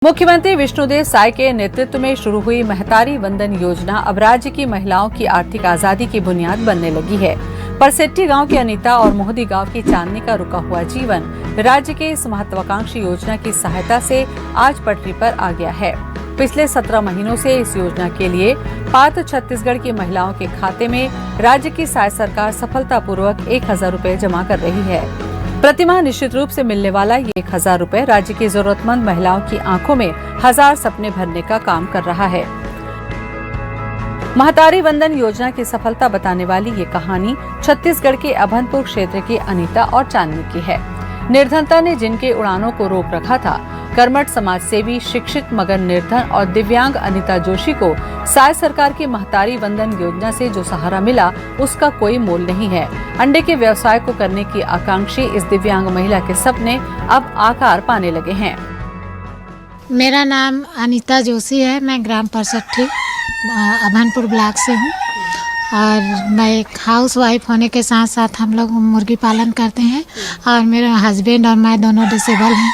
मुख्यमंत्री विष्णुदेव साय के नेतृत्व में शुरू हुई महतारी वंदन योजना अब राज्य की महिलाओं की आर्थिक आजादी की बुनियाद बनने लगी है। परसेट्टी गांव की अनीता और मोहदी गांव की चांदनी का रुका हुआ जीवन राज्य के इस महत्वाकांक्षी योजना की सहायता से आज पटरी पर आ गया है। पिछले 17 महीनों से इस योजना के लिए पात्र छत्तीसगढ़ की महिलाओं के खाते में राज्य की साय सरकार सफलतापूर्वक 1000 रुपए जमा कर रही है। प्रतिमाह निश्चित रूप से मिलने वाला ये 1000 रुपए राज्य की जरूरतमंद महिलाओं की आंखों में 1000 सपने भरने का काम कर रहा है। महतारी वंदन योजना की सफलता बताने वाली ये कहानी छत्तीसगढ़ के अभनपुर क्षेत्र की अनीता और चांदनी की है। निर्धनता ने जिनके उड़ानों को रोक रखा था, कर्मठ समाजसेवी, शिक्षित मगर निर्धन और दिव्यांग अनीता जोशी को साय सरकार की महतारी वंदन योजना से जो सहारा मिला उसका कोई मोल नहीं है। अंडे के व्यवसाय को करने की आकांक्षी इस दिव्यांग महिला के सपने अब आकार पाने लगे हैं। मेरा नाम अनीता जोशी है। मैं ग्राम परसेट्टी अभनपुर ब्लॉक से हूँ और मैं एक हाउस वाइफ होने के साथ साथ हम लोग मुर्गी पालन करते हैं और मेरे हस्बैंड और मैं दोनों डिसेबल हैं।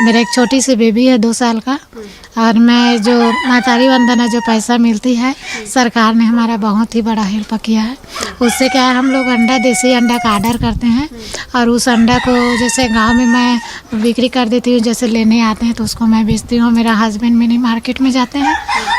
मेरा एक छोटी सी बेबी है 2 साल का और मैं जो महतारी वंदना जो पैसा मिलती है सरकार ने हमारा बहुत ही बड़ा हेल्प किया है। उससे क्या है, हम लोग अंडा देसी अंडा का ऑर्डर करते हैं और उस अंडा को जैसे गांव में मैं बिक्री कर देती हूँ, जैसे लेने आते हैं तो उसको मैं बेचती हूँ। मेरा हस्बैंड मिनी मार्केट में जाते हैं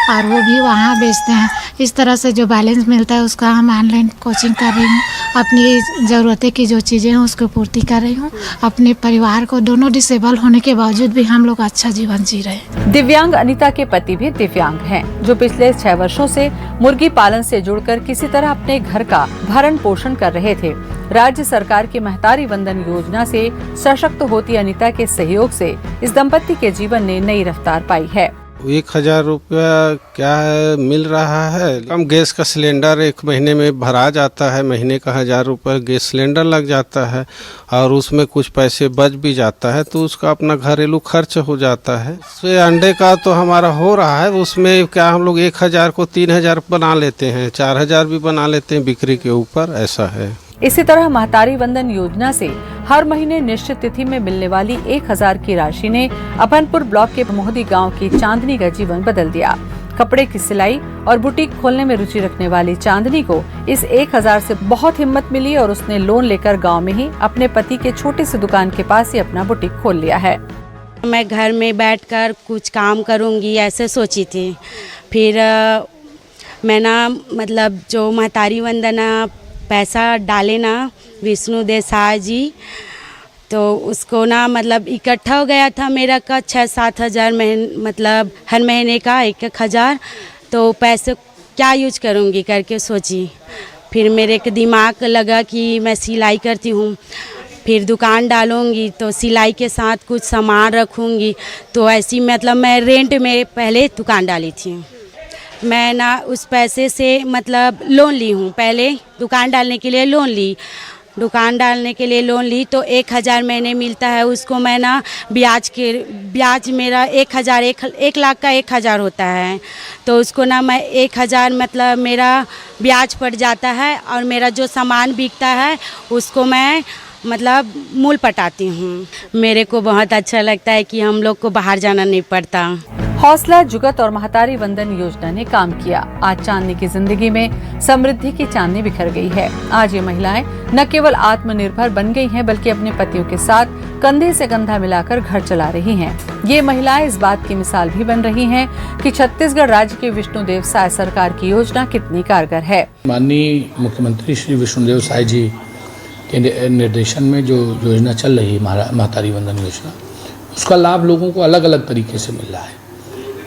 और वो भी वहाँ बेचते हैं। इस तरह से जो बैलेंस मिलता है उसका हम ऑनलाइन कोचिंग कर रही हूँ। अपनी ज़रूरतें की जो चीज़ें हैं उसको पूर्ति कर रही हूँ। अपने परिवार को, दोनों डिसेबल होने के बावजूद भी हम लोग अच्छा जीवन जी रहे हैं। दिव्यांग अनीता के पति भी दिव्यांग हैं, जो पिछले 6 वर्षों से मुर्गी पालन से जुड़कर किसी तरह अपने घर का भरण पोषण कर रहे थे। राज्य सरकार की महतारी वंदन योजना से सशक्त होती अनीता के सहयोग से इस दंपति के जीवन ने नई रफ्तार पाई है। 1000 रुपया क्या है मिल रहा है। कम गैस का सिलेंडर 1 महीने में भरा जाता है। महीने का 1000 रुपये गैस सिलेंडर लग जाता है और उसमें कुछ पैसे बच भी जाता है तो उसका अपना घरेलू खर्च हो जाता है। उससे अंडे का तो हमारा हो रहा है। उसमें क्या हम लोग 1000 को 3000 बना लेते हैं, 4000 भी बना लेते हैं बिक्री के ऊपर, ऐसा है। इसी तरह महतारी वंदन योजना से हर महीने निश्चित तिथि में मिलने वाली 1000 की राशि ने अभनपुर ब्लॉक के मोहदी गांव की चांदनी का जीवन बदल दिया। कपड़े की सिलाई और बुटीक खोलने में रुचि रखने वाली चांदनी को इस 1000 से बहुत हिम्मत मिली और उसने लोन लेकर गांव में ही अपने पति के छोटे से दुकान के पास ही अपना बुटीक खोल लिया है। मैं घर में बैठकर कुछ काम करूंगी ऐसे सोची थी। फिर मैं मतलब जो महतारी वंदना पैसा डाले विष्णुदेव साय जी, तो उसको मतलब इकट्ठा हो गया था मेरा का 6-7 हज़ार मतलब हर महीने का 1-1000। तो पैसे क्या यूज करूँगी करके सोची। फिर मेरे के दिमाग लगा कि मैं सिलाई करती हूँ, फिर दुकान डालूँगी तो सिलाई के साथ कुछ सामान रखूँगी। तो ऐसी मतलब मैं रेंट में पहले दुकान डाली थी। मैं उस पैसे से मतलब लोन ली हूँ। पहले दुकान डालने के लिए लोन ली। दुकान डालने के लिए लोन ली तो 1000 महीने मिलता है। उसको मैं ब्याज मेरा 1000 1 लाख का 1000 होता है। तो उसको मैं 1000 मतलब मेरा ब्याज पड़ जाता है और मेरा जो सामान बिकता है उसको मैं मतलब मूल पटाती हूँ। मेरे को बहुत अच्छा लगता है कि हम लोग को बाहर जाना नहीं पड़ता। हौसला, जुगत और महतारी वंदन योजना ने काम किया। आज चांदनी की जिंदगी में समृद्धि की चांदनी बिखर गई है। आज ये महिलाएं न केवल आत्मनिर्भर बन गई हैं, बल्कि अपने पतियों के साथ कंधे से कंधा मिलाकर घर चला रही हैं। ये महिलाएं इस बात की मिसाल भी बन रही हैं कि छत्तीसगढ़ राज्य के विष्णुदेव साय सरकार की योजना कितनी कारगर है। माननीय मुख्यमंत्री श्री विष्णुदेव साय जी के निर्देशन में जो योजना चल रही है महतारी वंदन योजना, उसका लाभ लोगों को अलग अलग तरीके से मिल रहा है।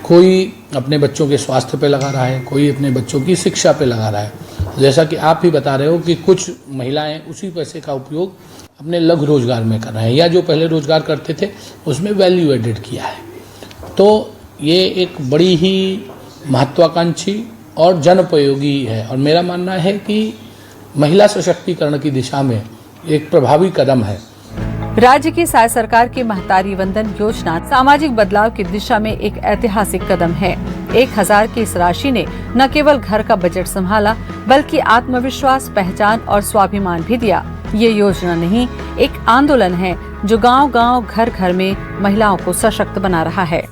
कोई अपने बच्चों के स्वास्थ्य पे लगा रहा है, कोई अपने बच्चों की शिक्षा पे लगा रहा है। जैसा कि आप भी बता रहे हो कि कुछ महिलाएं उसी पैसे का उपयोग अपने लघु रोजगार में कर रहे हैं या जो पहले रोजगार करते थे उसमें वैल्यू एडेड किया है। तो ये एक बड़ी ही महत्वाकांक्षी और जनोपयोगी है और मेरा मानना है कि महिला सशक्तिकरण की दिशा में एक प्रभावी कदम है। राज्य की साय सरकार की महतारी वंदन योजना सामाजिक बदलाव की दिशा में एक ऐतिहासिक कदम है। 1000 की इस राशि ने न केवल घर का बजट संभाला, बल्कि आत्मविश्वास, पहचान और स्वाभिमान भी दिया। ये योजना नहीं, एक आंदोलन है जो गांव-गांव, घर-घर में महिलाओं को सशक्त बना रहा है।